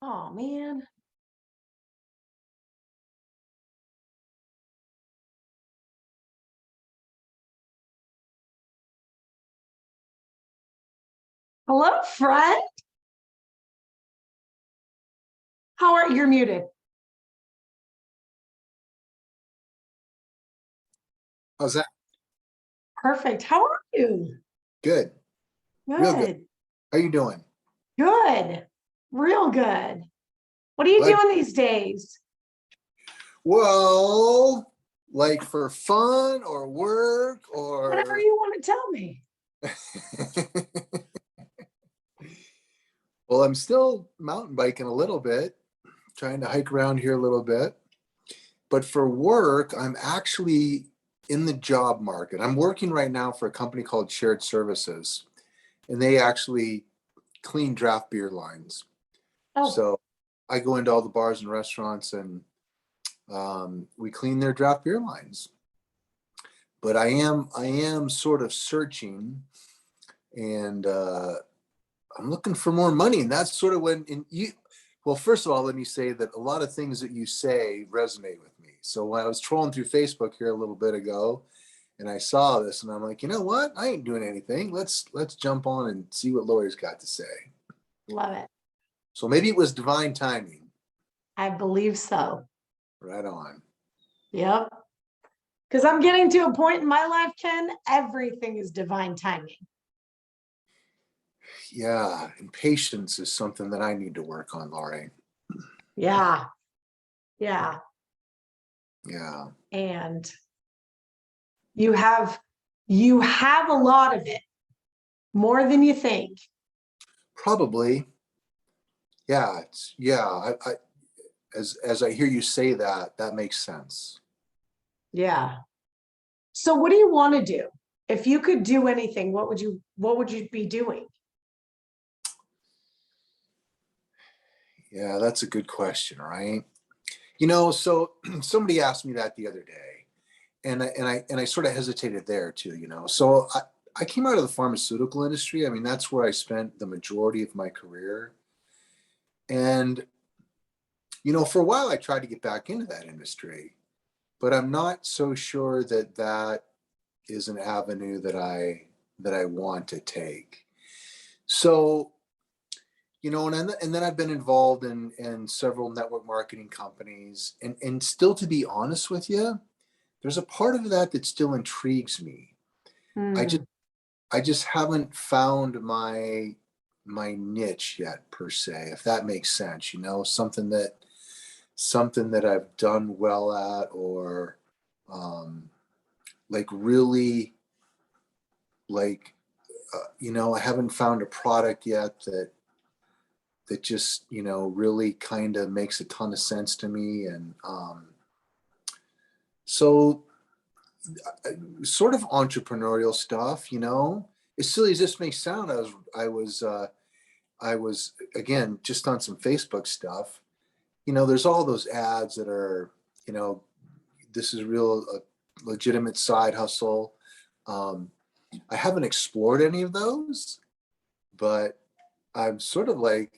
Oh man. Hello, Fred. How are you're muted? How's that? Perfect. How are you? Good. Real good. Good. How you doing? Good. Real good. What are you Glad. doing these days? Well, like for fun or work Whatever or you want to tell me. well, I'm still mountain biking a little bit, trying to hike around here a little bit. But for work, I'm actually in the job market. I'm working right now for a company called Shared Services, and they actually clean draft beer lines. Oh, So I go into all the bars and restaurants and we clean their draft beer lines. But I am sort of searching, and I'm looking for more money, and that's sort of when in you. Well, first of all, let me say that a lot of things that you say resonate with me. So when I was trolling through Facebook here a little bit ago, and I saw this, and I'm like, you know what? I ain't doing anything. Let's jump on and see what Lori's got to say. love it. So maybe it was divine timing. I believe so. Right on. Yep. Because I'm getting to a point in my life, Ken, everything is divine timing. Yeah, and patience is something that I need to work on, Lori. Yeah. Yeah. Yeah. And you have a lot of it, more than you think. Probably. Yeah, I as I hear you say that, that makes sense. Yeah. So what do you want to do? If you could do anything, what would you be doing? Yeah, that's a good question, right? So somebody asked me that the other day, and I sort of hesitated there too. So I came out of the pharmaceutical industry. I mean, that's where I spent the majority of my career. And for a while I tried to get back into that industry, but I'm not so sure that that is an avenue that I want to take. So, and then I've been involved in several network marketing companies, and still, to be honest with you, there's a part of that that still intrigues me. I just Hmm. I just haven't found my niche yet, per se, if that makes sense. Something that I've done well at, or like really, like I haven't found a product yet that just really kind of makes a ton of sense to me. And so sort of entrepreneurial stuff, as silly as this may sound. I was again just on some Facebook stuff. There's all those ads that are, you know this is real, a legitimate side hustle. um, I haven't explored any of those, but I'm sort of like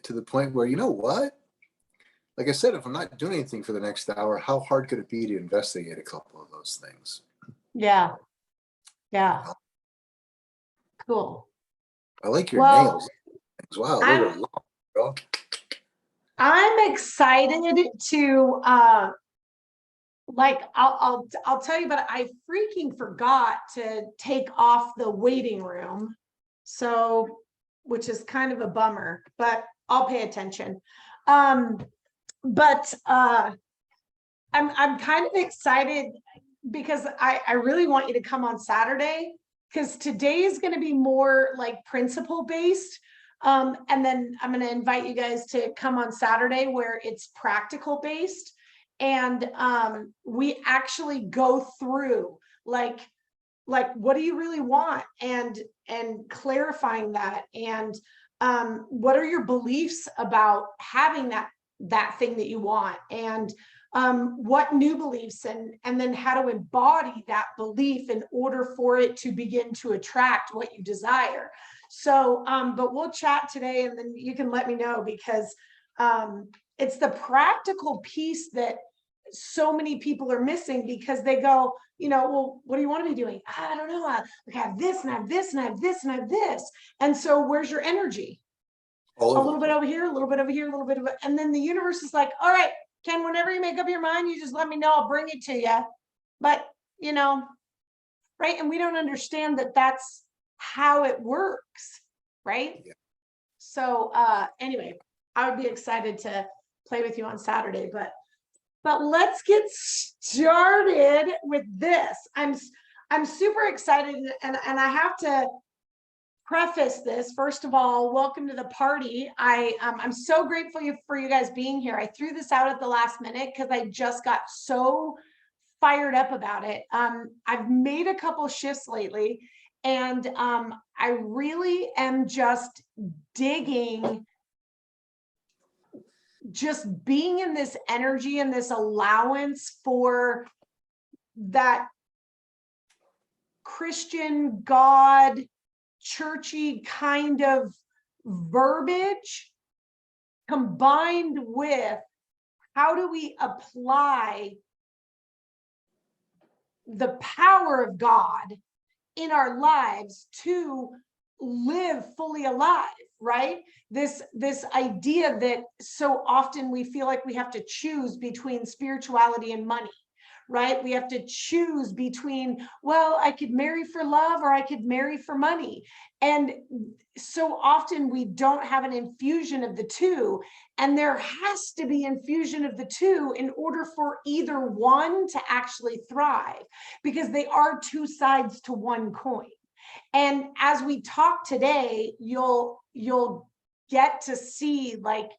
to the point where, you know what? Like I said, if I'm not doing anything for the next hour, how hard could it be to investigate a couple of those things? Yeah. You Yeah. know, Cool. I like your Well, nails. Wow, those are I'm long, bro. I'm excited to like I'll tell you, but I freaking forgot to take off the waiting room. So, which is kind of a bummer, but I'll pay attention. Um, but I'm kind of excited because I really want you to come on Saturday, because today is going to be more like principle based. And then I'm going to invite you guys to come on Saturday where it's practical based. And we actually go through like what do you really want, and clarifying that, and what are your beliefs about having that thing that you want, and what new beliefs, and then how to embody that belief in order for it to begin to attract what you desire. So but we'll chat today, and then you can let me know, because It's the practical piece that so many people are missing, because they go, well, what do you want to be doing? I don't know. I have this and I have this and I have this and I have this. And so where's your energy? All A over little the bit over here, a little bit over here, a little bit of it. And then the universe is like, all right, Ken, whenever you make up your mind, you just let me know, I'll bring it to you. But, right. And we don't understand that that's how it works. Right. Yeah. So anyway, I would be excited to play with you on Saturday, but let's get started with this. I'm super excited, and I have to preface this. First of all, welcome to the party. I'm so grateful for you guys being here. I threw this out at the last minute because I just got so fired up about it. I've made a couple shifts lately, and I really am just digging, just being in this energy and this allowance for that Christian, God, churchy kind of verbiage, combined with how do we apply the power of God in our lives to live fully alive, right? This idea that so often we feel like we have to choose between spirituality and money, right? We have to choose between, well, I could marry for love or I could marry for money. And so often we don't have an infusion of the two. And there has to be infusion of the two in order for either one to actually thrive, because they are two sides to one coin. And as we talk today, you'll get to see like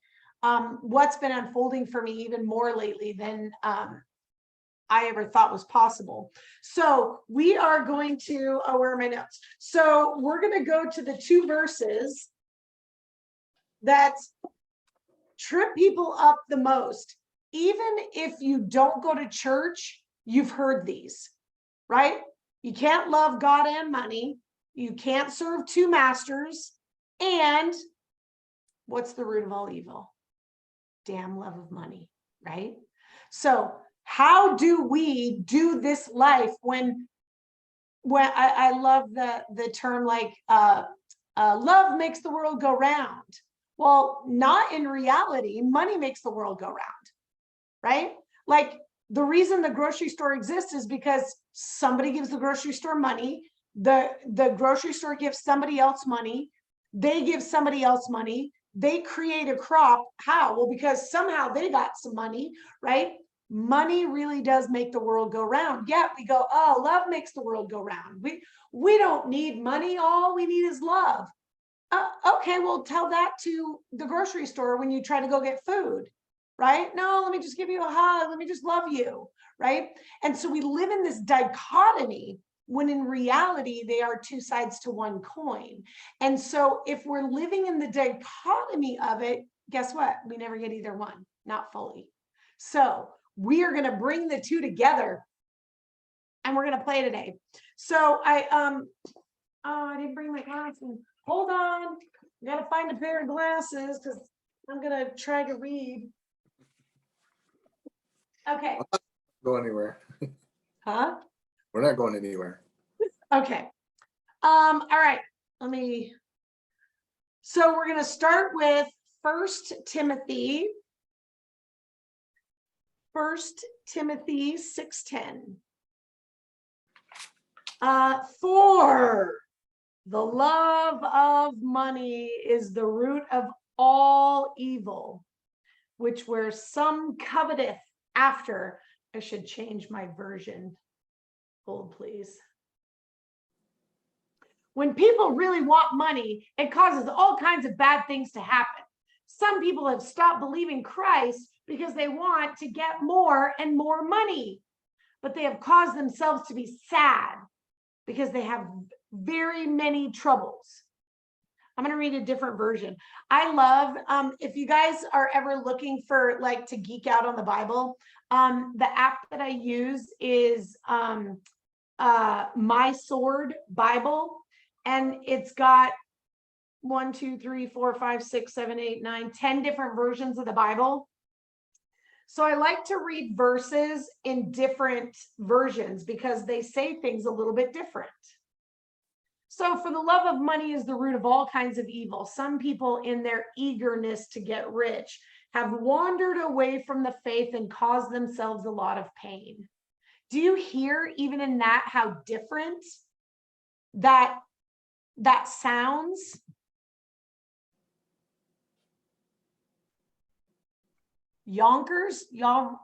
what's been unfolding for me even more lately than I ever thought was possible. So we are going to, where are my notes? So we're going to go to the two verses that trip people up the most. Even if you don't go to church, you've heard these, right? You can't love God and money. You can't serve two masters. And what's the root of all evil? Damn love of money, right? So how do we do this life when I love the term like love makes the world go round? Well, not in reality. Money makes the world go round, right? Like the reason the grocery store exists is because somebody gives the grocery store money. The grocery store gives somebody else money. They give somebody else money. They create a crop. How? Well, because somehow they got some money, right? Money really does make the world go round. Yet we go, oh, love makes the world go round. We don't need money. All we need is love. Okay, well, tell that to the grocery store when you try to go get food, right? No, let me just give you a hug. Let me just love you, right? And so we live in this dichotomy when in reality, they are two sides to one coin. And so if we're living in the dichotomy of it, guess what? We never get either one, not fully. So we are going to bring the two together and we're going to play today. So I didn't bring my glasses. Hold on. I got to find a pair of glasses because I'm going to try to read. Okay. Go anywhere. Huh? We're not going anywhere. Okay. All right. So we're going to start with 1 Timothy 6:10. For the love of money is the root of all evil, which where some coveteth after. I should change my version. Hold, please. When people really want money, it causes all kinds of bad things to happen. Some people have stopped believing Christ because they want to get more and more money, but they have caused themselves to be sad because they have very many troubles. I'm going to read a different version. I love, if you guys are ever looking for like to geek out on the Bible, the app that I use is My Sword Bible. And it's got 1, 2, 3, 4, 5, 6, 7, 8, 9, 10 different versions of the Bible. So I like to read verses in different versions because they say things a little bit different. So for the love of money is the root of all kinds of evil. Some people in their eagerness to get rich have wandered away from the faith and caused themselves a lot of pain. Do you hear even in that how different that sounds? Yonkers, oh,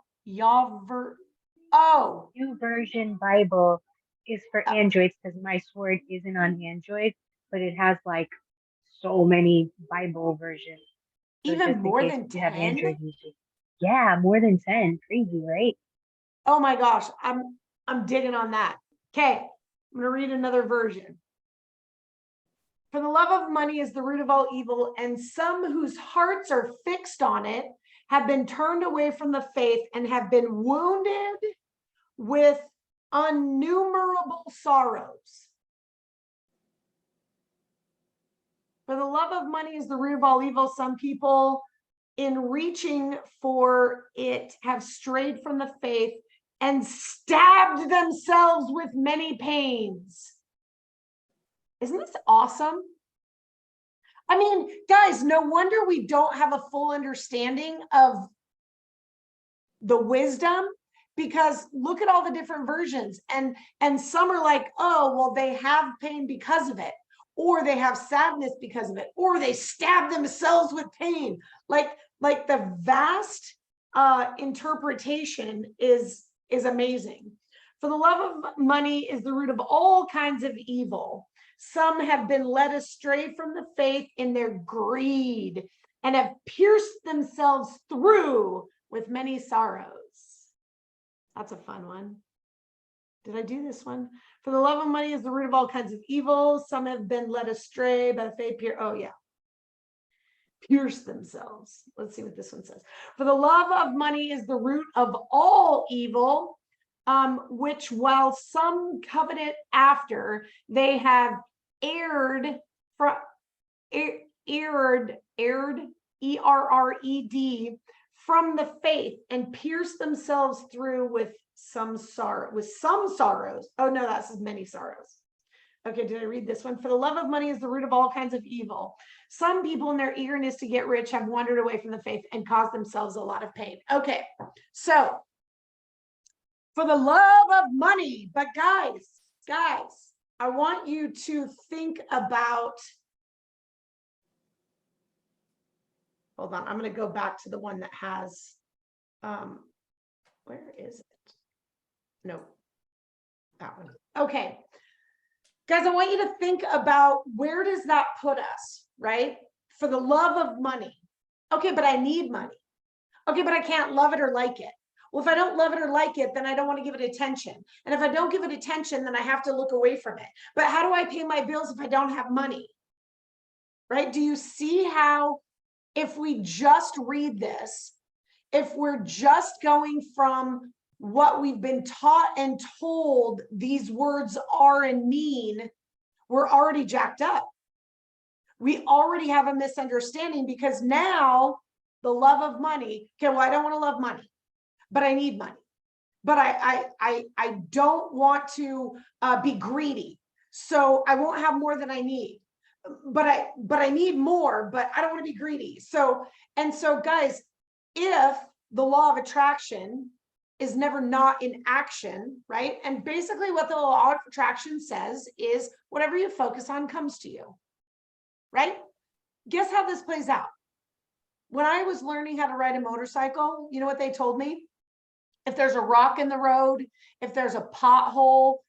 YouVersion Bible is for Androids because my sword isn't on Android, but it has like so many Bible versions. So even just in more case than if you have 10? Android users. Yeah, more than 10. Crazy, right? Oh my gosh, I'm digging on that. Okay, I'm gonna read another version. For the love of money is the root of all evil, and some whose hearts are fixed on it have been turned away from the faith and have been wounded with innumerable sorrows. For the love of money is the root of all evil. Some people in reaching for it have strayed from the faith and stabbed themselves with many pains. Isn't this awesome? I mean, guys, no wonder we don't have a full understanding of the wisdom, because look at all the different versions, and some are like, oh, well, they have pain because of it, or they have sadness because of it, or they stab themselves with pain. Like the vast interpretation is amazing. For the love of money is the root of all kinds of evil. Some have been led astray from the faith in their greed and have pierced themselves through with many sorrows. That's a fun one. Did I do this one? For the love of money is the root of all kinds of evil. Some have been led astray by the faith. Oh, yeah. Pierce themselves. Let's see what this one says. For the love of money is the root of all evil, which while some coveted after, they have erred, E-R-R-E-D, from the faith and pierced themselves through with some sorrows. Oh no, that says many sorrows. Okay, did I read this one? For the love of money is the root of all kinds of evil. Some people in their eagerness to get rich have wandered away from the faith and caused themselves a lot of pain. Okay, so for the love of money, but guys, I want you to think about, hold on, I'm going to go back to the one that has, where is it? No, that one. Okay. Guys, I want you to think about, where does that put us, right? For the love of money. Okay, but I need money. Okay, but I can't love it or like it. Well, if I don't love it or like it, then I don't want to give it attention. And if I don't give it attention, then I have to look away from it. But how do I pay my bills if I don't have money? Right? Do you see how, if we just read this, if we're just going from what we've been taught and told these words are and mean, we're already jacked up. We already have a misunderstanding, because now the love of money, okay, well, I don't want to love money, but I need money. But I don't want to be greedy, so I won't have more than I need. But I need more, but I don't want to be greedy. So guys, if the law of attraction is never not in action, right? And basically what the law of attraction says is whatever you focus on comes to you, right? Guess how this plays out? When I was learning how to ride a motorcycle, you know what they told me? If there's a rock in the road, if there's a pothole,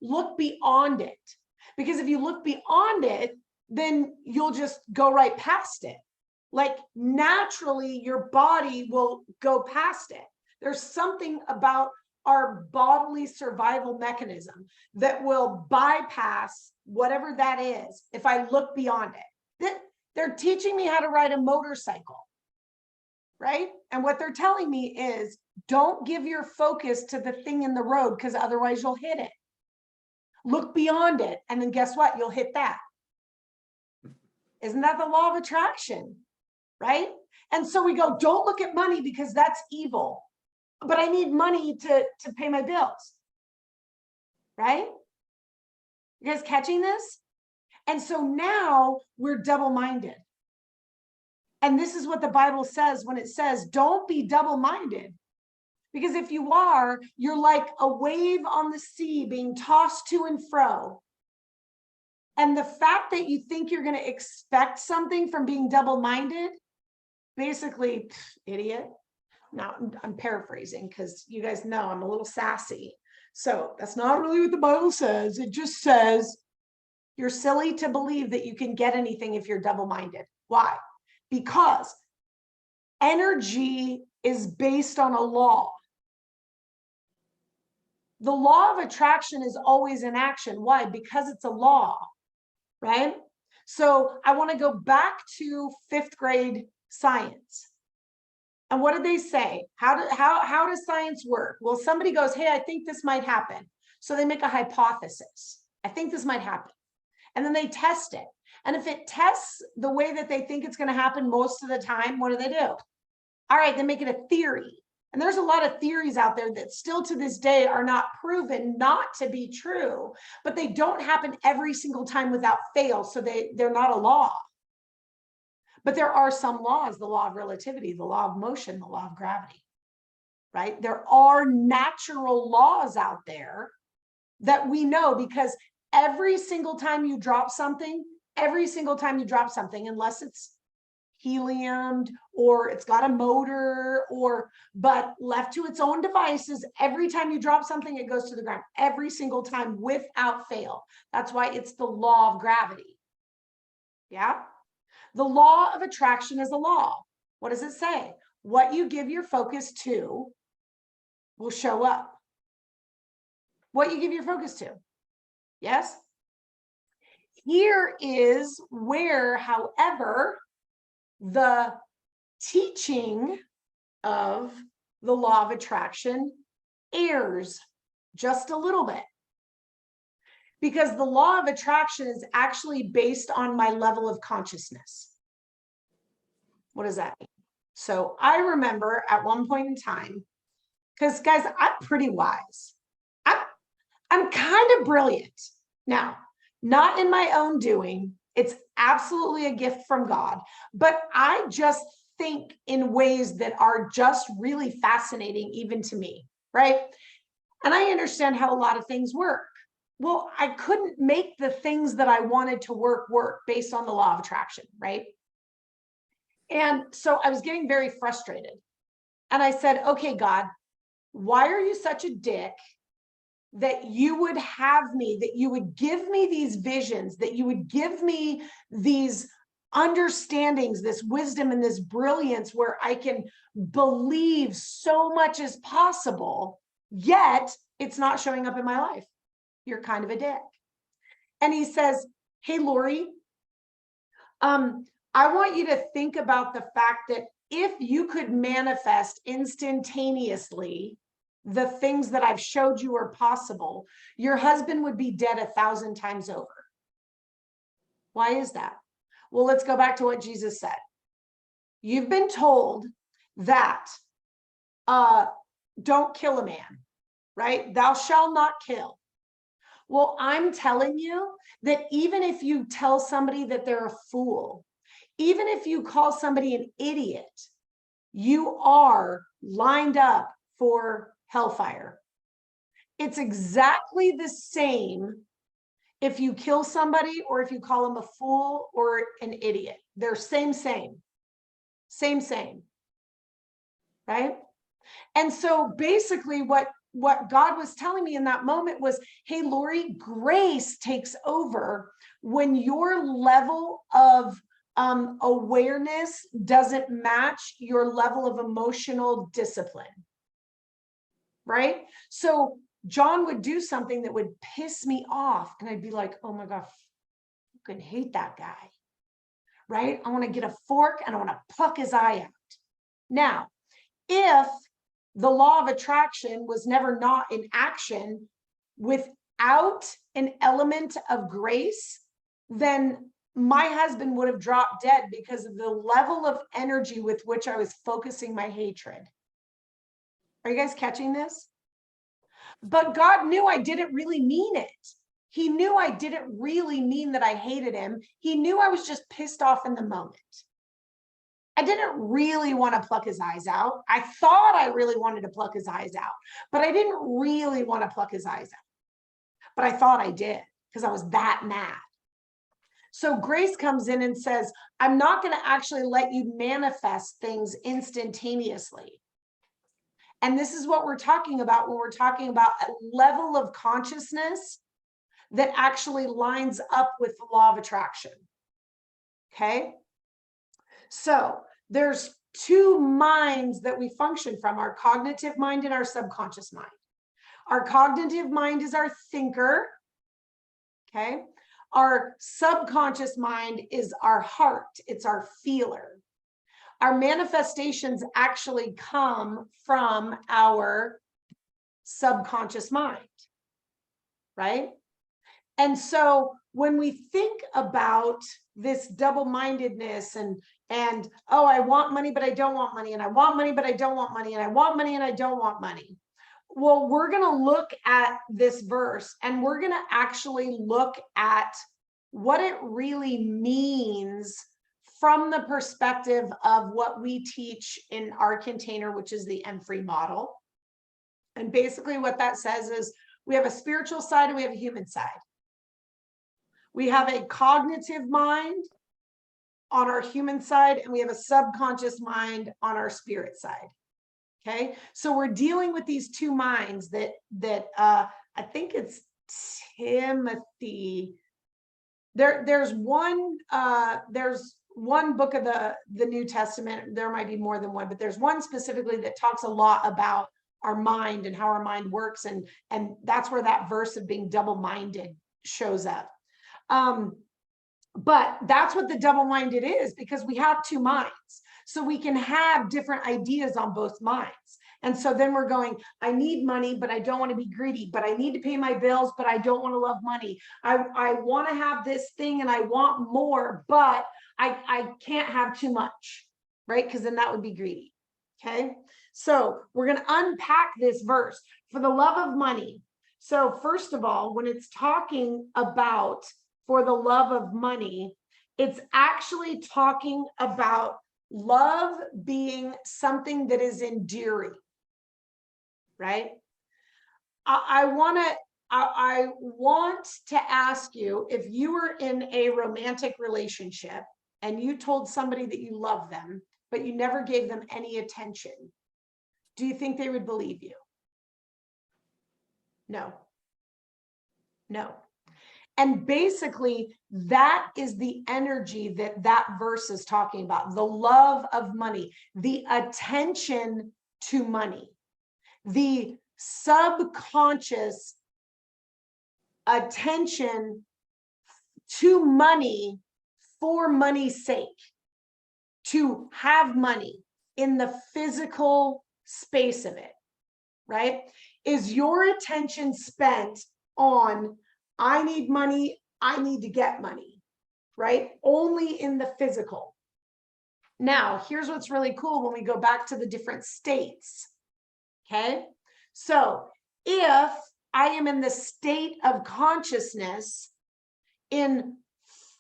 look beyond it. Because if you look beyond it, then you'll just go right past it. Like naturally, your body will go past it. There's something about our bodily survival mechanism that will bypass whatever that is if I look beyond it. They're teaching me how to ride a motorcycle, right? And what they're telling me is, don't give your focus to the thing in the road, because otherwise you'll hit it. Look beyond it, and then guess what? You'll hit that. Isn't that the law of attraction? Right? And so we go, don't look at money because that's evil. But I need money to pay my bills. Right? You guys catching this? And so now we're double-minded. And this is what the Bible says when it says, don't be double-minded. Because if you are, you're like a wave on the sea being tossed to and fro. And the fact that you think you're going to expect something from being double-minded, basically, idiot. Now, I'm paraphrasing because you guys know I'm a little sassy. So that's not really what the Bible says. It just says you're silly to believe that you can get anything if you're double-minded. Why? Because energy is based on a law. The law of attraction is always in action. Why? Because it's a law, right? So I want to go back to 5th grade science. And what did they say? How does science work? Well, somebody goes, hey, I think this might happen. So they make a hypothesis. I think this might happen. And then they test it. And if it tests the way that they think it's going to happen most of the time, what do? All right, they make it a theory. And there's a lot of theories out there that still to this day are not proven not to be true, but they don't happen every single time without fail. So they're not a law. But there are some laws, the law of relativity, the law of motion, the law of gravity, right? There are natural laws out there that we know because every single time you drop something, unless it's heliumed or it's got a motor but left to its own devices, every time you drop something, it goes to the ground every single time without fail. That's why it's the law of gravity. Yeah. The law of attraction is a law. What does it say? What you give your focus to will show up. What you give your focus to. Yes? Here is where, however, the teaching of the law of attraction errs just a little bit. Because the law of attraction is actually based on my level of consciousness. What does that mean? So I remember at one point in time, because guys, I'm pretty wise. I'm kind of brilliant. Now, not in my own doing. It's absolutely a gift from God. But I just think in ways that are just really fascinating, even to me, right? And I understand how a lot of things work. Well, I couldn't make the things that I wanted to work based on the law of attraction, right? And so I was getting very frustrated. And I said, okay, God, why are you such a dick that you would have me, that you would give me these visions, that you would give me these understandings, this wisdom and this brilliance where I can believe so much as possible, yet it's not showing up in my life? You're kind of a dick. And he says, hey, Lori, I want you to think about the fact that if you could manifest instantaneously the things that I've showed you are possible, your husband would be dead 1,000 times over. Why is that? Well, let's go back to what Jesus said. You've been told that don't kill a man, right? Thou shalt not kill. Well, I'm telling you that even if you tell somebody that they're a fool, even if you call somebody an idiot, you are lined up for hellfire. It's exactly the same if you kill somebody or if you call them a fool or an idiot. They're same, right? And so basically what God was telling me in that moment was, hey, Lori, grace takes over when your level of awareness doesn't match your level of emotional discipline, right? So John would do something that would piss me off and I'd be like, oh my God, I fucking hate that guy, right? I want to get a fork and I want to pluck his eye out. Now, if the law of attraction was never not in action without an element of grace, then my husband would have dropped dead because of the level of energy with which I was focusing my hatred. Are you guys catching this? But God knew I didn't really mean it. He knew I didn't really mean that I hated him. He knew I was just pissed off in the moment. I didn't really want to pluck his eyes out. I thought I really wanted to pluck his eyes out, but I didn't really want to pluck his eyes out. But I thought I did because I was that mad. So grace comes in and says, I'm not going to actually let you manifest things instantaneously. And this is what we're talking about when we're talking about a level of consciousness that actually lines up with the law of attraction. Okay? So there's two minds that we function from, our cognitive mind and our subconscious mind. Our cognitive mind is our thinker. Okay? Our subconscious mind is our heart. It's our feeler. Our manifestations actually come from our subconscious mind, right? And so when we think about this double-mindedness and oh, I want money, but I don't want money, and I want money, but I don't want money, and I want money, and I don't want money. Well, we're going to look at this verse and we're going to actually look at what it really means from the perspective of what we teach in our container, which is the M3 model. And basically what that says is we have a spiritual side and we have a human side. We have a cognitive mind on our human side, and we have a subconscious mind on our spirit side. Okay, so we're dealing with these two minds that I think it's Timothy. There's one book of the New Testament. There might be more than one, but there's one specifically that talks a lot about our mind and how our mind works, and that's where that verse of being double-minded shows up. But that's what the double-minded is, because we have two minds. So we can have different ideas on both minds. And so then we're going, I need money, but I don't want to be greedy, but I need to pay my bills, but I don't want to love money. I want to have this thing and I want more, but I can't have too much, right? Because then that would be greedy. Okay. So we're going to unpack this verse for the love of money. So first of all, when it's talking about for the love of money, it's actually talking about love being something that is endearing, right? I want to ask you, if you were in a romantic relationship and you told somebody that you love them, but you never gave them any attention, do you think they would believe you? No. No. And basically, that is the energy that verse is talking about, the love of money, the attention to money, the subconscious attention to money for money's sake, to have money in the physical space of it, right? Is your attention spent on I need money, I need to get money, right? Only in the physical. Now, here's what's really cool when we go back to the different states, okay? So if I am in the state of consciousness in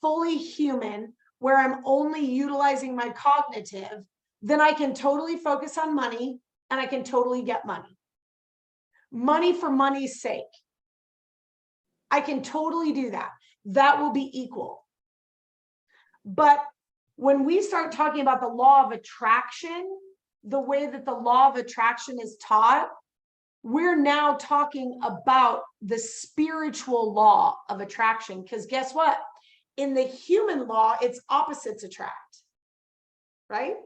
fully human, where I'm only utilizing my cognitive, then I can totally focus on money and I can totally get money. Money for money's sake. I can totally do that. That will be equal. But when we start talking about the law of attraction, the way that the law of attraction is taught, we're now talking about the spiritual law of attraction. Because guess what? In the human law, it's opposites attract, right?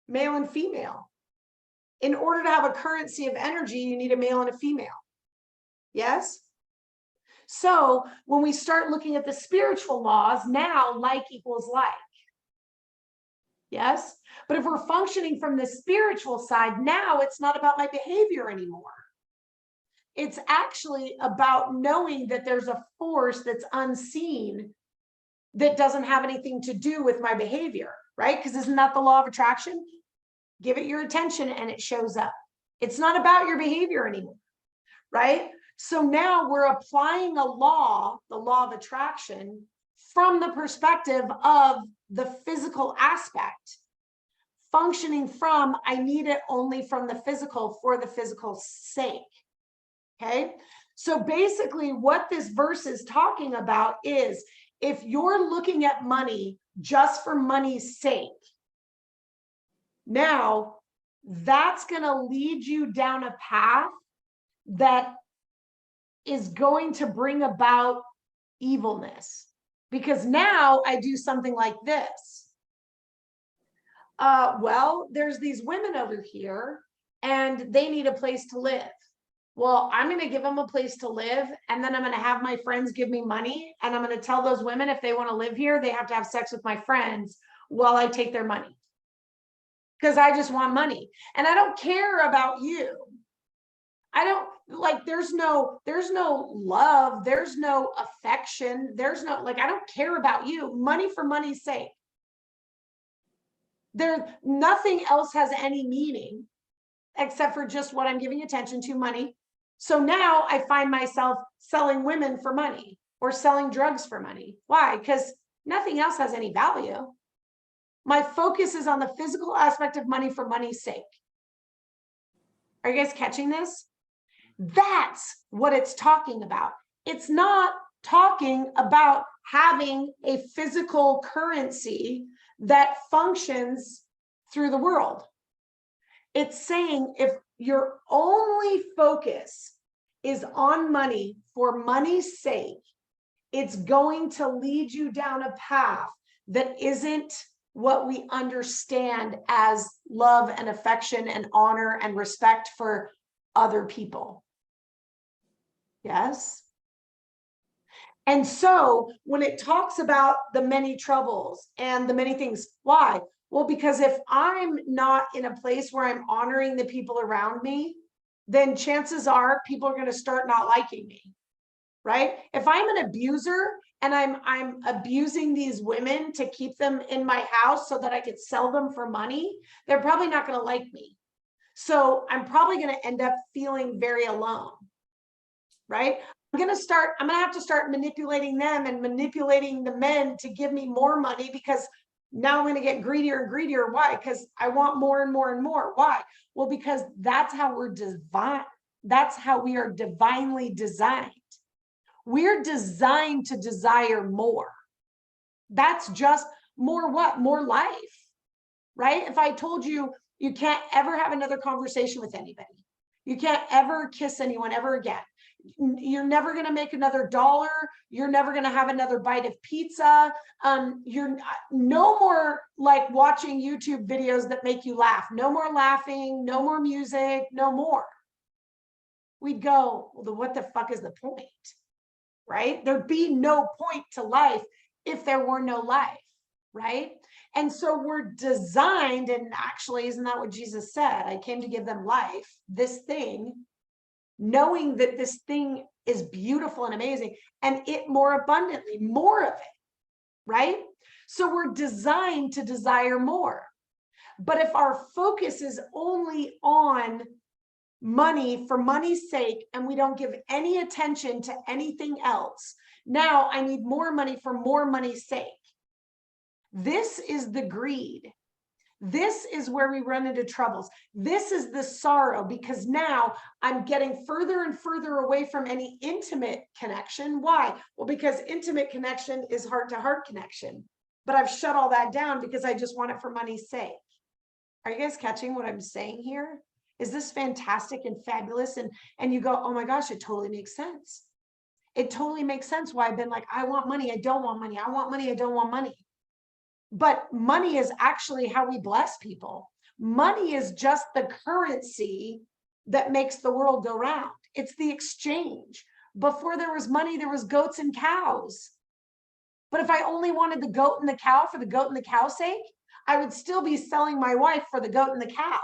Male and female. In order to have a currency of energy, you need a male and a female. Yes? So when we start looking at the spiritual laws, now like equals like. Yes? But if we're functioning from the spiritual side, now it's not about my behavior anymore. It's actually about knowing that there's a force that's unseen that doesn't have anything to do with my behavior, right? Because isn't that the law of attraction? Give it your attention and it shows up. It's not about your behavior anymore, right? So now we're applying a law, the law of attraction, from the perspective of the physical aspect, functioning from, I need it only from the physical for the physical sake. Okay. So basically what this verse is talking about is, if you're looking at money just for money's sake, now that's going to lead you down a path that is going to bring about evilness. Because now I do something like this. Well, there's these women over here and they need a place to live. Well, I'm going to give them a place to live, and then I'm going to have my friends give me money, and I'm going to tell those women if they want to live here, they have to have sex with my friends while I take their money. Because I just want money. And I don't care about you. I don't like, there's no love, there's no affection, there's no, like, I don't care about you. Money for money's sake. Nothing else has any meaning except for just what I'm giving attention to, money. So now I find myself selling women for money or selling drugs for money. Why? Because nothing else has any value. My focus is on the physical aspect of money for money's sake. Are you guys catching this? That's what it's talking about. It's not talking about having a physical currency that functions through the world. It's saying if your only focus is on money for money's sake, it's going to lead you down a path that isn't what we understand as love and affection and honor and respect for other people. Yes. And so when it talks about the many troubles and the many things, why? Well, because if I'm not in a place where I'm honoring the people around me, then chances are people are going to start not liking me, right? If I'm an abuser and I'm abusing these women to keep them in my house so that I could sell them for money, they're probably not going to like me. So I'm probably going to end up feeling very alone, right? I'm going to have to start manipulating them and manipulating the men to give me more money, because now I'm going to get greedier and greedier. Why? Because I want more and more and more. Why? Well, because that's how we're divine. That's how we are divinely designed. We're designed to desire more. That's just more what? More life, right? If I told you, you can't ever have another conversation with anybody, you can't ever kiss anyone ever again, you're never going to make another $1, you're never going to have another bite of pizza, you're no more like watching YouTube videos that make you laugh, no more laughing, no more music, no more. We'd go, well, what the fuck is the point, right? There'd be no point to life if there were no life, right? And so we're designed, and actually, isn't that what Jesus said? I came to give them life, this thing, knowing that this thing is beautiful and amazing, and it more abundantly, more of it, right? So we're designed to desire more. But if our focus is only on money for money's sake, and we don't give any attention to anything else, now I need more money for more money's sake. This is the greed. This is where we run into troubles. This is the sorrow, because now I'm getting further and further away from any intimate connection. Why? Well, because intimate connection is heart-to-heart connection, but I've shut all that down because I just want it for money's sake. Are you guys catching what I'm saying here? Is this fantastic and fabulous? And you go, oh my gosh, it totally makes sense. It totally makes sense why I've been like, I want money, I don't want money. I want money, I don't want money. But money is actually how we bless people. Money is just the currency that makes the world go round. It's the exchange. Before there was money, there was goats and cows. But if I only wanted the goat and the cow for the goat and the cow's sake, I would still be selling my wife for the goat and the cow.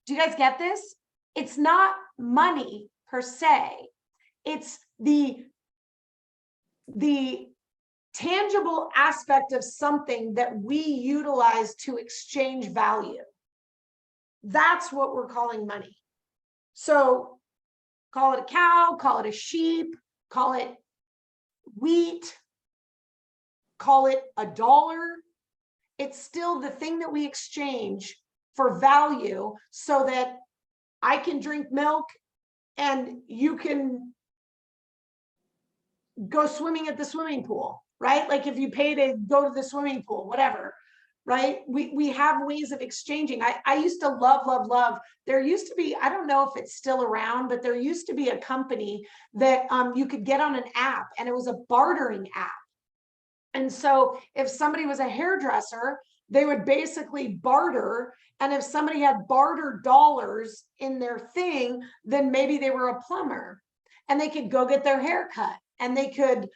Do you guys get this? It's not money per se. It's the tangible aspect of something that we utilize to exchange value. That's what we're calling money. So call it a cow, call it a sheep, call it wheat, call it a dollar. It's still the thing that we exchange for value so that I can drink milk and you can go swimming at the swimming pool, right? Like if you pay to go to the swimming pool, whatever, right? We have ways of exchanging. I used to love. There used to be, I don't know if it's still around, but there used to be a company that you could get on an app, and it was a bartering app. And so if somebody was a hairdresser, they would basically barter. And if somebody had barter dollars in their thing, then maybe they were a plumber and they could go get their hair cut, and they could,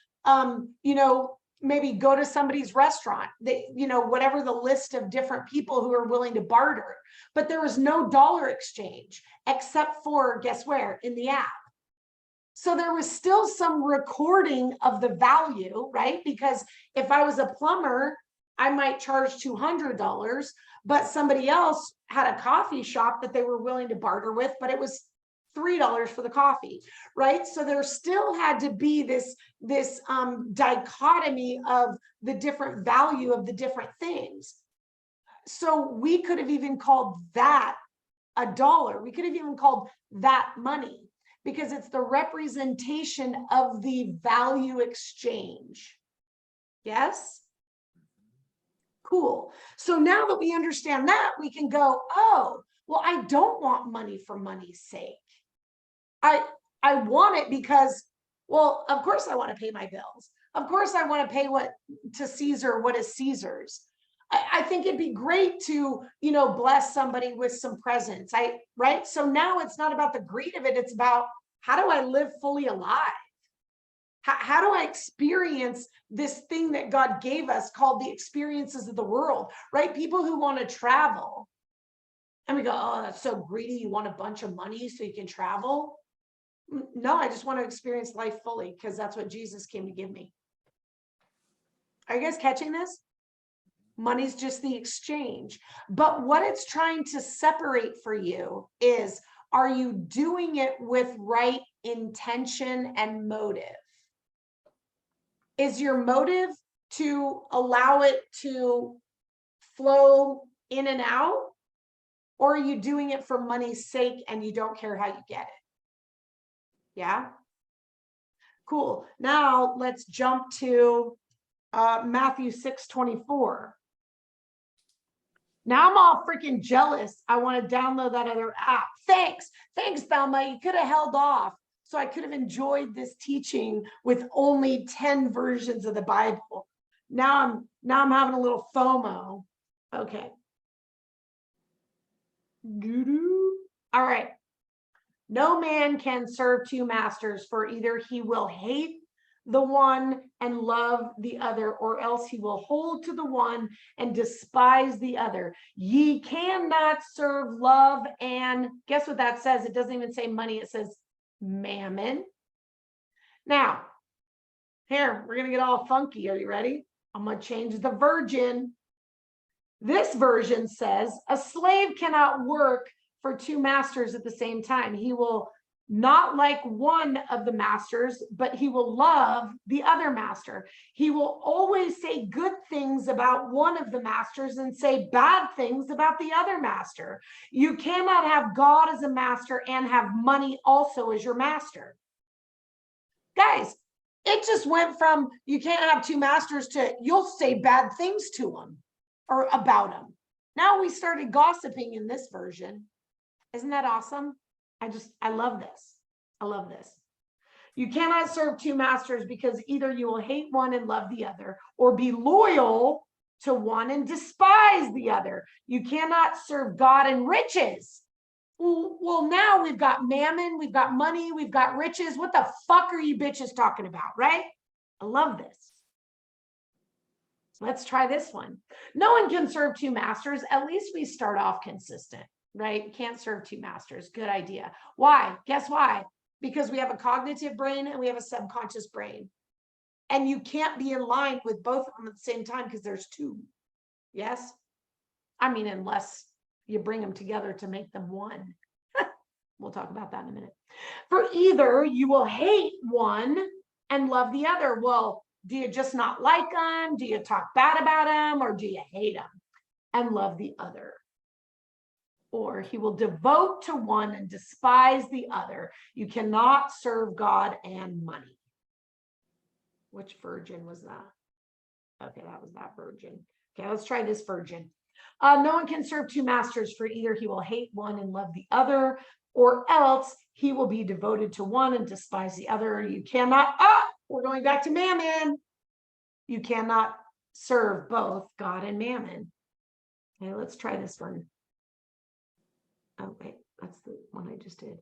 you know, maybe go to somebody's restaurant, they, you know, whatever the list of different people who are willing to barter. But there was no dollar exchange except for, guess where? In the app. So there was still some recording of the value, right? Because if I was a plumber, I might charge $200, but somebody else had a coffee shop that they were willing to barter with, but it was $3 for the coffee, right? So there still had to be this dichotomy of the different value of the different things. So we could have even called that a dollar. We could have even called that money, because it's the representation of the value exchange. Yes? Cool. So now that we understand that, we can go, oh, well, I don't want money for money's sake. I want it because, well, of course I want to pay my bills. Of course I want to pay to Caesar what is Caesar's. I think it'd be great to, you know, bless somebody with some presents. Right? So now it's not about the greed of it. It's about, how do I live fully alive? How do I experience this thing that God gave us called the experiences of the world, right? People who want to travel. And we go, oh, that's so greedy. You want a bunch of money so you can travel? No, I just want to experience life fully, because that's what Jesus came to give me. Are you guys catching this? Money's just the exchange. But what it's trying to separate for you is, are you doing it with right intention and motive? Is your motive to allow it to flow in and out? Or are you doing it for money's sake and you don't care how you get it? Yeah. Cool. Now let's jump to Matthew 6:24. Now I'm all freaking jealous. I want to download that other app. Thanks, Thelma. You could have held off, so I could have enjoyed this teaching with only 10 versions of the Bible. Now I'm having a little FOMO. Okay. All right. No man can serve two masters, for either he will hate the one and love the other, or else he will hold to the one and despise the other. Ye cannot serve love and, guess what that says? It doesn't even say money, it says mammon. Now, here, we're going to get all funky. Are you ready? I'm going to change the virgin. This version says, a slave cannot work for two masters at the same time. He will not like one of the masters, but he will love the other master. He will always say good things about one of the masters and say bad things about the other master. You cannot have God as a master and have money also as your master. Guys, it just went from you can't have two masters to you'll say bad things to them or about them. Now we started gossiping in this version. Isn't that awesome? I love this. I love this. You cannot serve two masters, because either you will hate one and love the other, or be loyal to one and despise the other. You cannot serve God and riches. Well, now we've got mammon, we've got money, we've got riches. What the fuck are you bitches talking about, right? I love this. Let's try this one. No one can serve two masters. At least we start off consistent. Right? Can't serve two masters. Good idea. Why? Guess why? Because we have a cognitive brain and we have a subconscious brain. And you can't be in line with both of them at the same time because there's two. Yes? I mean, unless you bring them together to make them one. We'll talk about that in a minute. For either you will hate one and love the other. Well, do you just not like them? Do you talk bad about them? Or do you hate them and love the other? Or he will devote to one and despise the other. You cannot serve God and money. Which virgin was that? Okay, that was that virgin. Okay, let's try this virgin. No one can serve two masters, for either he will hate one and love the other, or else he will be devoted to one and despise the other. You cannot, we're going back to mammon. You cannot serve both God and mammon. Okay, let's try this one. Oh, wait, that's the one I just did.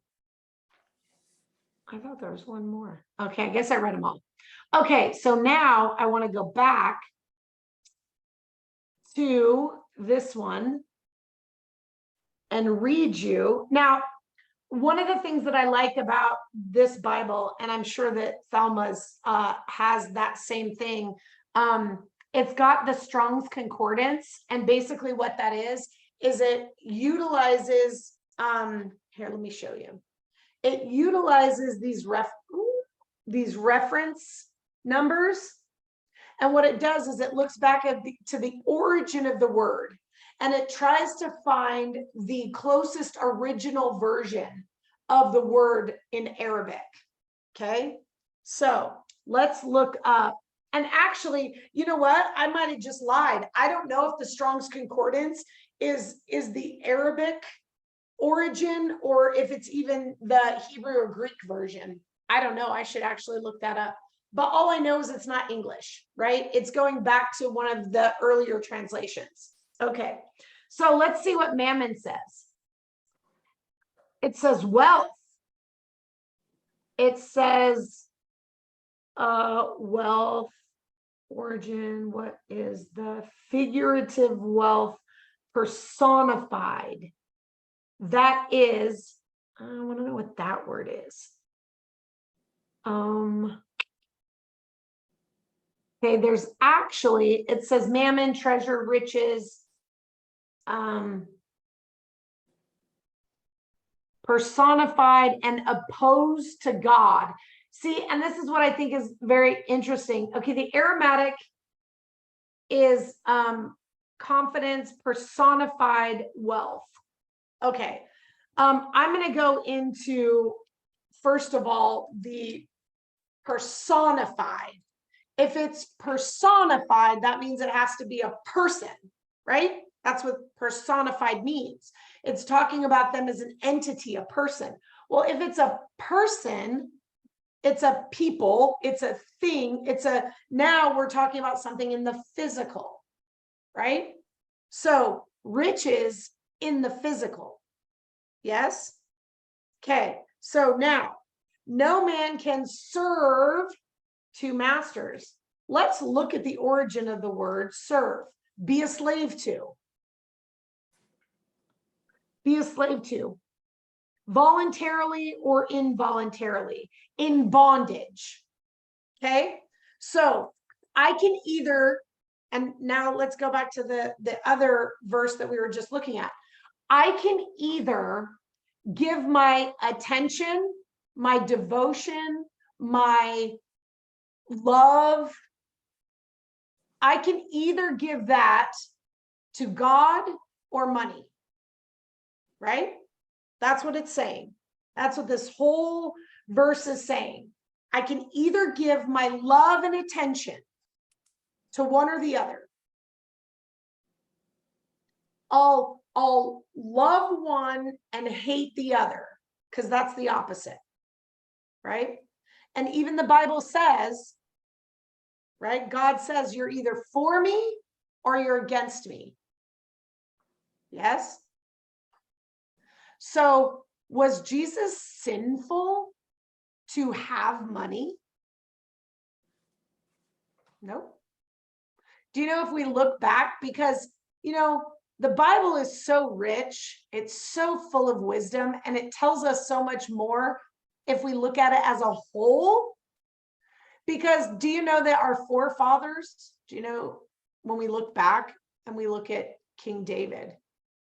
I thought there was one more. Okay, I guess I read them all. Okay, so now I want to go back to this one and read you. Now, one of the things that I like about this Bible, and I'm sure that Thelma's has that same thing, it's got the Strong's Concordance, and basically what that is it utilizes, here, let me show you. It utilizes these reference numbers, and what it does is it looks back at to the origin of the word, and it tries to find the closest original version of the word in Arabic. Okay, so let's look up. And actually, you know what? I might have just lied. I don't know if the Strong's Concordance is the Arabic origin or if it's even the Hebrew or Greek version. I don't know. I should actually look that up. But all I know is it's not English, right? It's going back to one of the earlier translations. Okay, so let's see what Mammon says. It says wealth. It says wealth, origin, what is the figurative wealth personified? That is, I want to know what that word is. Okay, there's actually, it says mammon, treasure, riches, personified and opposed to God. See, and this is what I think is very interesting. Okay, the Aramaic is confidence, personified wealth. Okay, I'm going to go into, first of all, the personified. If it's personified, that means it has to be a person, right? That's what personified means. It's talking about them as an entity, a person. Well, if it's a person, it's a people, it's a thing, now we're talking about something in the physical, right? So riches in the physical. Yes? Okay, so now, no man can serve two masters. Let's look at the origin of the word serve. Be a slave to. Be a slave to. Voluntarily or involuntarily. In bondage. Okay? So I can either, and now let's go back to the other verse that we were just looking at. I can either give my attention, my devotion, my love, I can either give that to God or money, right? That's what it's saying. That's what this whole verse is saying. I can either give my love and attention to one or the other. I'll love one and hate the other, because that's the opposite, right? And even the Bible says, right? God says you're either for me or you're against me. Yes? So was Jesus sinful to have money? No. Do you know, if we look back, because, you know, the Bible is so rich, it's so full of wisdom, and it tells us so much more if we look at it as a whole. Because do you know that our forefathers, do you know, when we look back and we look at King David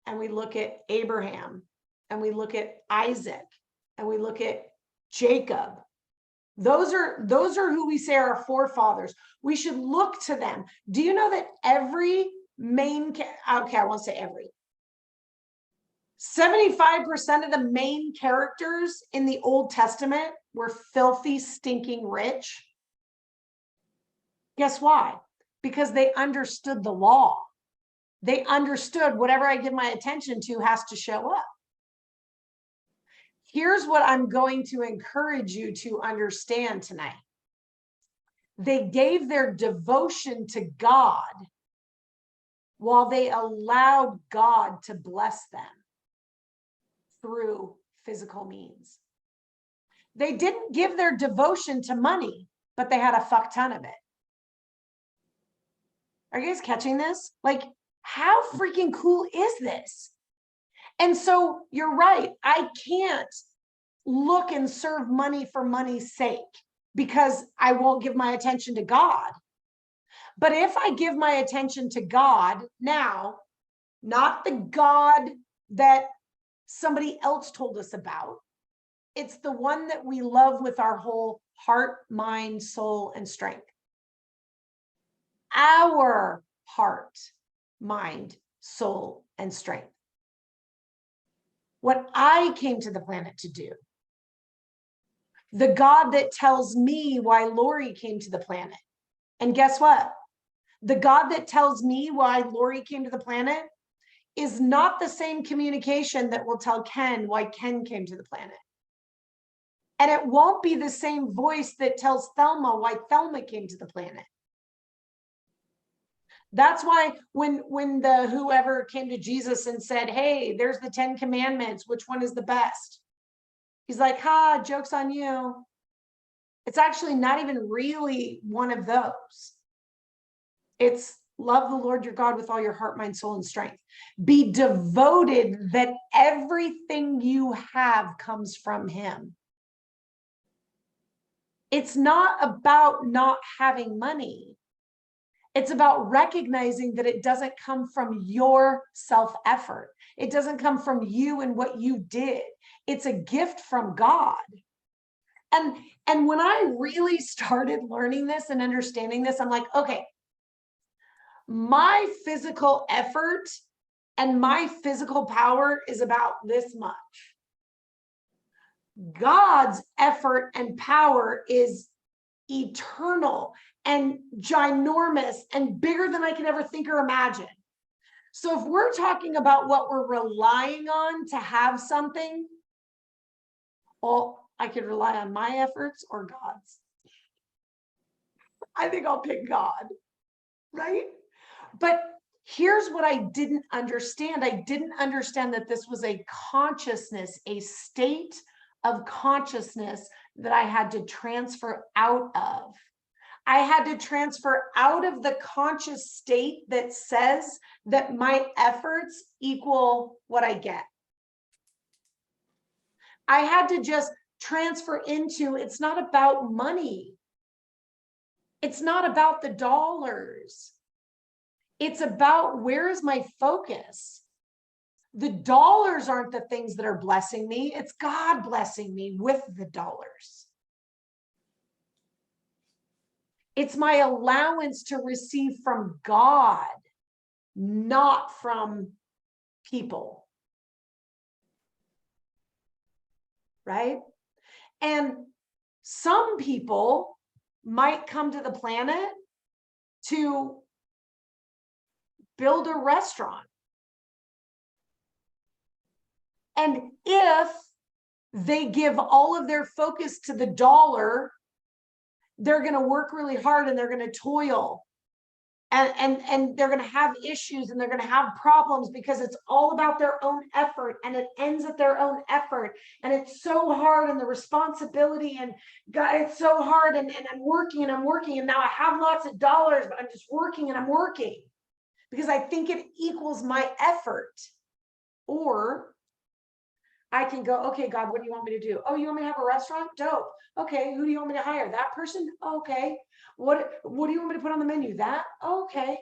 and we look at Abraham and we look at Isaac and we look at Jacob, those are who we say are our forefathers. We should look to them. Do you know that every main, okay, I won't say every, 75% of the main characters in the Old Testament were filthy, stinking rich? Guess why? Because they understood the law. They understood whatever I give my attention to has to show up. Here's what I'm going to encourage you to understand tonight. They gave their devotion to God while they allowed God to bless them through physical means. They didn't give their devotion to money, but they had a fuck ton of it. Are you guys catching this? Like, how freaking cool is this? And so you're right. I can't look and serve money for money's sake because I won't give my attention to God. But if I give my attention to God now, not the God that somebody else told us about, it's the one that we love with our whole heart, mind, soul, and strength. Our heart, mind, soul, and strength. What I came to the planet to do. The God that tells me why Lori came to the planet. And guess what? The God that tells me why Lori came to the planet is not the same communication that will tell Ken why Ken came to the planet. And it won't be the same voice that tells Thelma why Thelma came to the planet. That's why when the whoever came to Jesus and said, hey, there's the 10 commandments, which one is the best? He's like, ha, joke's on you. It's actually not even really one of those. It's love the Lord your God with all your heart, mind, soul, and strength. Be devoted that everything you have comes from him. It's not about not having money. It's about recognizing that it doesn't come from your self-effort. It doesn't come from you and what you did. It's a gift from God. And when I really started learning this and understanding this, I'm like, okay, my physical effort and my physical power is about this much. God's effort and power is eternal and ginormous and bigger than I can ever think or imagine. So if we're talking about what we're relying on to have something, well, I could rely on my efforts or God's. I think I'll pick God, right? But here's what I didn't understand. I didn't understand that this was a consciousness, a state of consciousness that I had to transfer out of. I had to transfer out of the conscious state that says that my efforts equal what I get. I had to just transfer into, it's not about money. It's not about the dollars. It's about where is my focus. The dollars aren't the things that are blessing me. It's God blessing me with the dollars. It's my allowance to receive from God, not from people. Right? And some people might come to the planet to build a restaurant. And if they give all of their focus to the dollar, they're going to work really hard and they're going to toil and they're going to have issues and they're going to have problems because it's all about their own effort and it ends at their own effort. And it's so hard and the responsibility and God, it's so hard and I'm working and now I have lots of dollars, but I'm just working and I'm working because I think it equals my effort. Or I can go, okay, God, what do you want me to do? Oh, you want me to have a restaurant? Dope. Okay, who do you want me to hire? That person? Okay. What do you want me to put on the menu? That? Okay.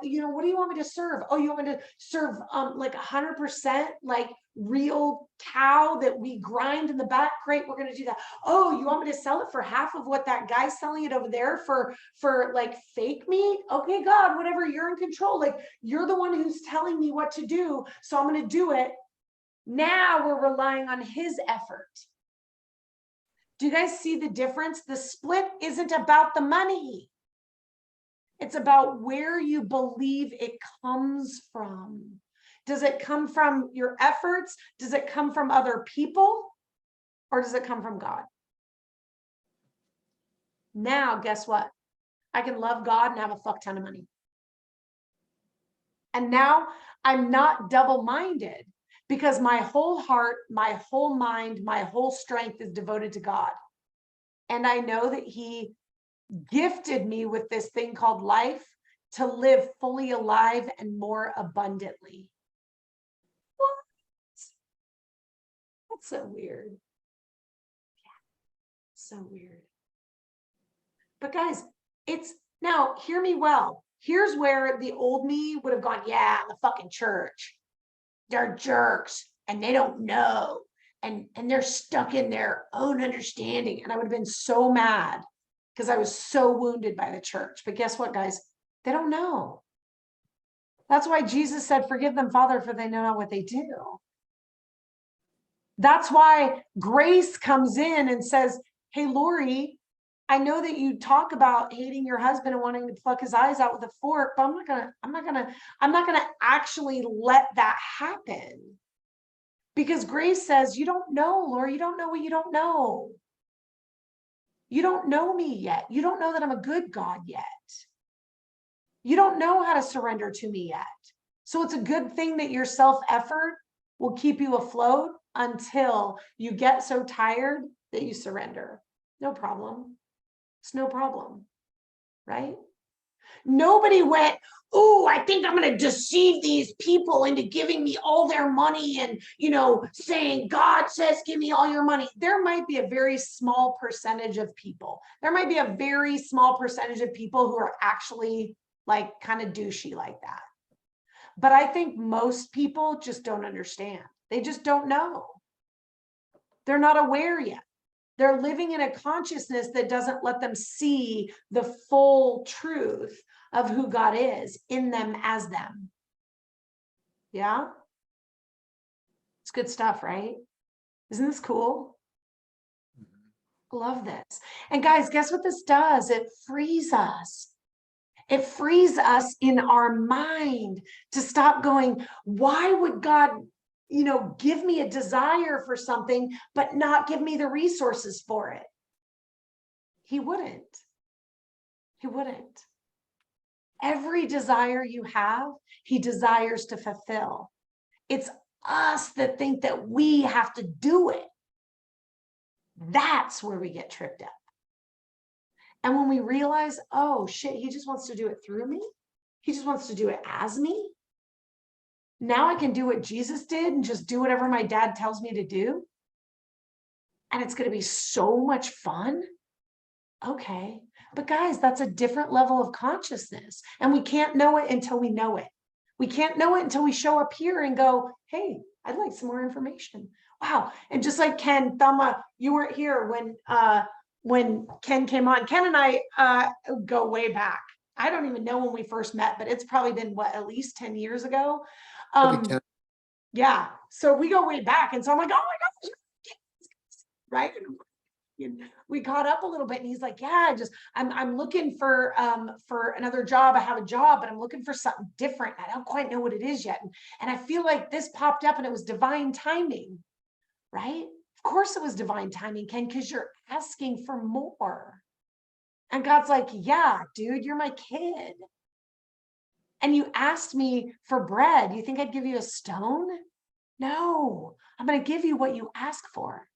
You know, what do you want me to serve? Oh, you want me to serve like 100% like real cow that we grind in the back? Great, we're gonna do that. Oh, you want me to sell it for half of what that guy's selling it over there for like fake meat? Okay, God, whatever, you're in control. Like you're the one who's telling me what to do, so I'm gonna do it. Now we're relying on his effort. Do you guys see the difference? The split isn't about the money. It's about where you believe it comes from. Does it come from your efforts? Does it come from other people? Or does it come from God? Now, guess what? I can love God and have a fuck ton of money. And now I'm not double-minded because my whole heart, my whole mind, my whole strength is devoted to God. And I know that he gifted me with this thing called life to live fully alive and more abundantly. What? That's so weird. Yeah, so weird. But guys, it's now, hear me well. Here's where the old me would have gone, yeah, the fucking church. They're jerks and they don't know. And they're stuck in their own understanding. And I would have been so mad because I was so wounded by the church. But guess what, guys? They don't know. That's why Jesus said, forgive them, Father, for they know not what they do. That's why grace comes in and says, hey, Lori, I know that you talk about hating your husband and wanting to pluck his eyes out with a fork, but I'm not gonna actually let that happen. Because grace says, you don't know, Lori, you don't know what you don't know. You don't know me yet. You don't know that I'm a good God yet. You don't know how to surrender to me yet. So it's a good thing that your self-effort will keep you afloat until you get so tired that you surrender. No problem. It's no problem, right? Nobody went, oh, I think I'm going to deceive these people into giving me all their money and, you know, saying, God says, give me all your money. There might be a very small percentage of people. There might be a very small percentage of people who are actually like kind of douchey like that. But I think most people just don't understand. They just don't know. They're not aware yet. They're living in a consciousness that doesn't let them see the full truth of who God is in them as them. Yeah? It's good stuff, right? Isn't this cool? I love this. And guys, guess what this does? It frees us. It frees us in our mind to stop going, why would God, you know, give me a desire for something, but not give me the resources for it? He wouldn't. He wouldn't. Every desire you have, he desires to fulfill. It's us that think that we have to do it. That's where we get tripped up. And when we realize, oh shit, he just wants to do it through me. He just wants to do it as me. Now I can do what Jesus did and just do whatever my dad tells me to do. And it's going to be so much fun. Okay. But guys, that's a different level of consciousness. And we can't know it until we know it. We can't know it until we show up here and go, hey, I'd like some more information. Wow. And just like Ken, Thelma, you weren't here when Ken came on. Ken and I go way back. I don't even know when we first met, but it's probably been what, at least 10 years ago. Yeah. So we go way back. And so I'm like, oh my gosh, right? We caught up a little bit and he's like, yeah, I'm looking for another job. I have a job, but I'm looking for something different. I don't quite know what it is yet. And I feel like this popped up and it was divine timing, right? Of course it was divine timing, Ken, because you're asking for more. And God's like, yeah, dude, you're my kid. And you asked me for bread. You think I'd give you a stone? No, I'm going to give you what you ask for.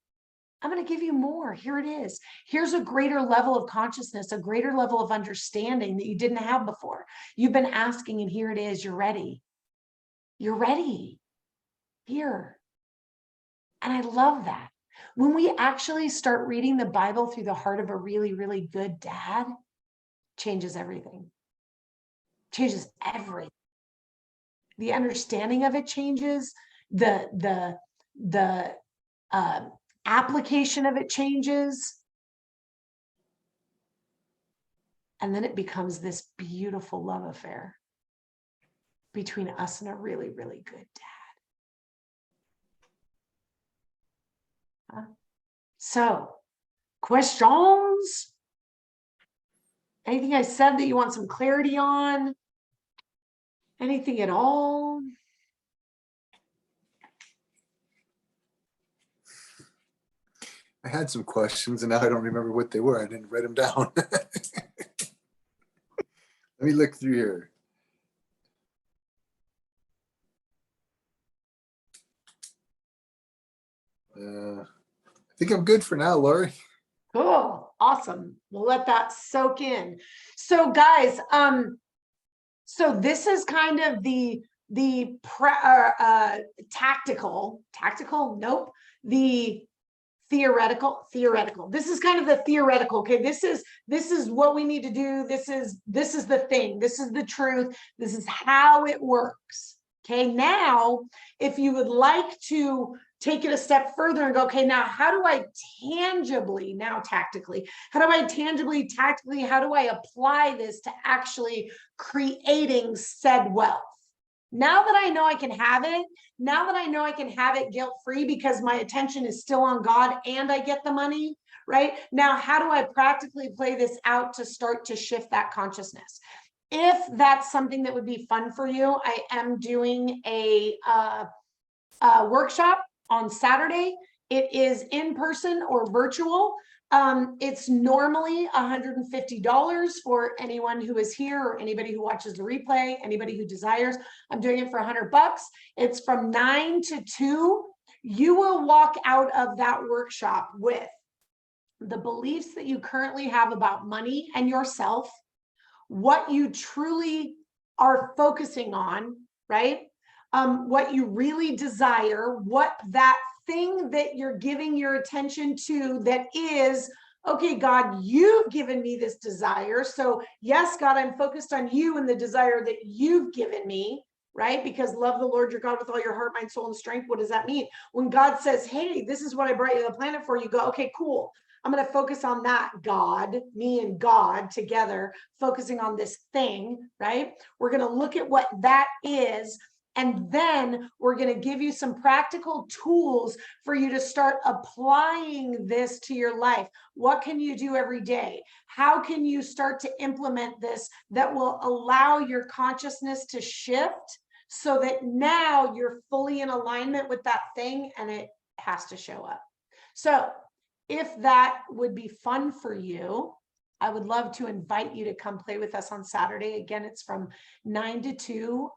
I'm going to give you more. Here it is. Here's a greater level of consciousness, a greater level of understanding that you didn't have before. You've been asking, and here it is. You're ready. You're ready. Here. And I love that. When we actually start reading the Bible through the heart of a really, really good dad, changes everything. Changes everything. The understanding of it changes. The application of it changes. And then it becomes this beautiful love affair between us and a really, really good dad. So, questions? Anything I said that you want some clarity on? Anything at all? I had some questions and now I don't remember what they were. I didn't write them down. Let me look through here. I think I'm good for now, Lori. Cool. Awesome. We'll let that soak in. So guys, so this is kind of the tactical, nope. The theoretical. This is kind of the theoretical. Okay. This is what we need to do. This is the thing. This is the truth. This is how it works. Okay. Now, if you would like to take it a step further and go, okay, now how do I tangibly, now tactically, how do I tactically, how do I apply this to actually creating said wealth? Now that I know I can have it, now that I know I can have it guilt-free because my attention is still on God and I get the money, right? Now, how do I practically play this out to start to shift that consciousness? If that's something that would be fun for you, I am doing a workshop on Saturday. It is in person or virtual. It's normally $150 for anyone who is here or anybody who watches the replay, anybody who desires. I'm doing it for $100. It's from 9 to 2. You will walk out of that workshop with the beliefs that you currently have about money and yourself, what you truly are focusing on, right? What you really desire, what that thing that you're giving your attention to that is, okay, God, you've given me this desire. So yes, God, I'm focused on you and the desire that you've given me, right? Because love the Lord your God with all your heart, mind, soul, and strength. What does that mean? When God says, hey, this is what I brought you to the planet for, you go, okay, cool. I'm going to focus on that, God, me and God together, focusing on this thing, right? We're going to look at what that is. And then we're going to give you some practical tools for you to start applying this to your life. What can you do every day? How can you start to implement this that will allow your consciousness to shift so that now you're fully in alignment with that thing and it has to show up? So if that would be fun for you, I would love to invite you to come play with us on Saturday. Again, it's from 9 to 2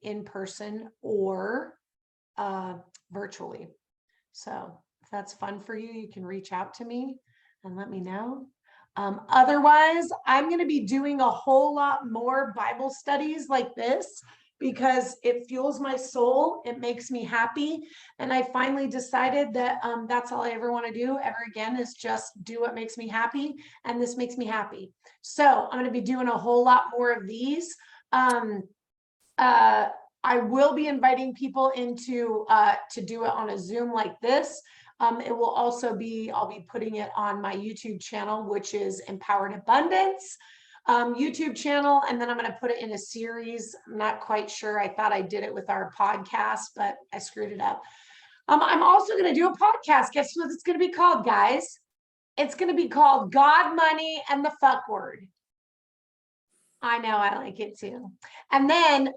in person or virtually. So if that's fun for you, you can reach out to me and let me know. Otherwise, I'm going to be doing a whole lot more Bible studies like this because it fuels my soul. It makes me happy. And I finally decided that that's all I ever want to do ever again is just do what makes me happy. And this makes me happy. So I'm going to be doing a whole lot more of these. I will be inviting people into to do it on a Zoom like this. It will also be, I'll be putting it on my YouTube channel, which is Empowered Abundance. YouTube channel, and then I'm going to put it in a series. I'm not quite sure. I thought I did it with our podcast, but I screwed it up. I'm also going to do a podcast. Guess what it's going to be called, guys? It's going to be called God, Money, and the Fuck Word. I know, I like it too. And then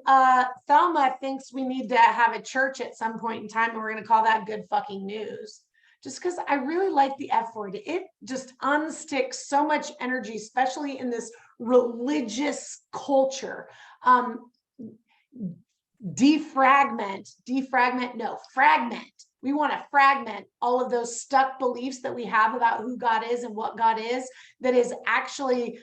Thelma thinks we need to have a church at some point in time, and we're going to call that Good Fucking News. Just because I really like the F word. It just unsticks so much energy, especially in this religious culture. Fragment. We want to fragment all of those stuck beliefs that we have about who God is and what God is, that is actually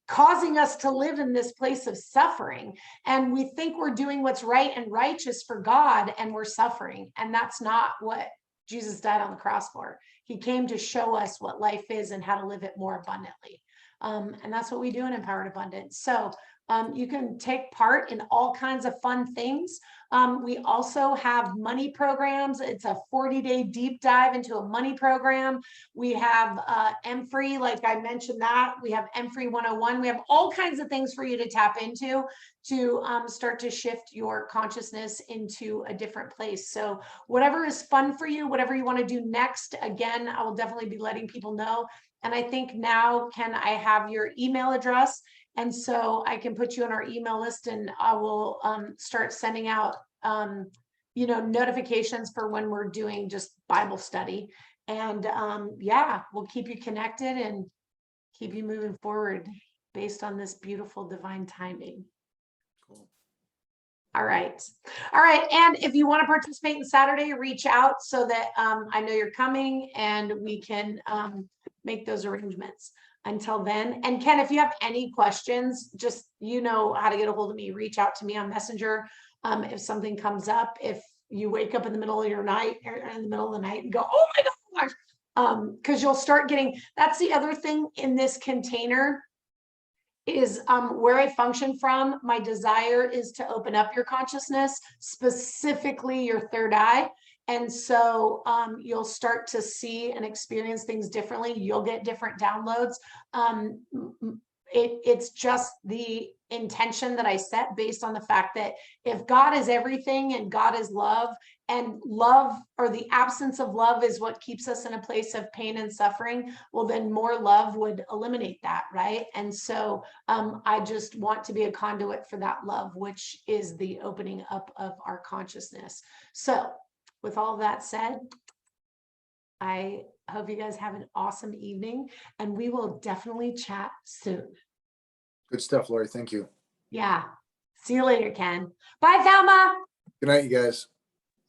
causing us to live in this place of suffering. And we think we're doing what's right and righteous for God, and we're suffering. And that's not what Jesus died on the cross for. He came to show us what life is and how to live it more abundantly. And that's what we do in Empowered Abundance. So you can take part in all kinds of fun things. We also have money programs. It's a 40-day deep dive into a money program. We have MFree, like I mentioned that. We have MFree 101. We have all kinds of things for you to tap into to start to shift your consciousness into a different place. So whatever is fun for you, whatever you want to do next, again, I will definitely be letting people know. And I think now, Ken, I have your email address. And so I can put you on our email list, and I will start sending out, notifications for when we're doing just Bible study. And yeah, we'll keep you connected and keep you moving forward based on this beautiful divine timing. Cool. All right. All right. And if you want to participate in Saturday, reach out so that I know you're coming and we can make those arrangements. Until then, and Ken, if you have any questions, just how to get a hold of me. Reach out to me on Messenger. If something comes up, if you wake up in the middle of your night or in the middle of the night and go, oh my gosh, because you'll start getting, that's the other thing in this container is where I function from. My desire is to open up your consciousness, specifically your third eye. And so you'll start to see and experience things differently. You'll get different downloads. It's just the intention that I set based on the fact that if God is everything and God is love, and love or the absence of love is what keeps us in a place of pain and suffering, well, then more love would eliminate that, right? And so I just want to be a conduit for that love, which is the opening up of our consciousness. So with all of that said, I hope you guys have an awesome evening, and we will definitely chat soon. Good stuff, Lori. Thank you. Yeah. See you later, Ken. Bye, Thelma. Good night, you guys.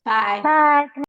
Bye. Bye.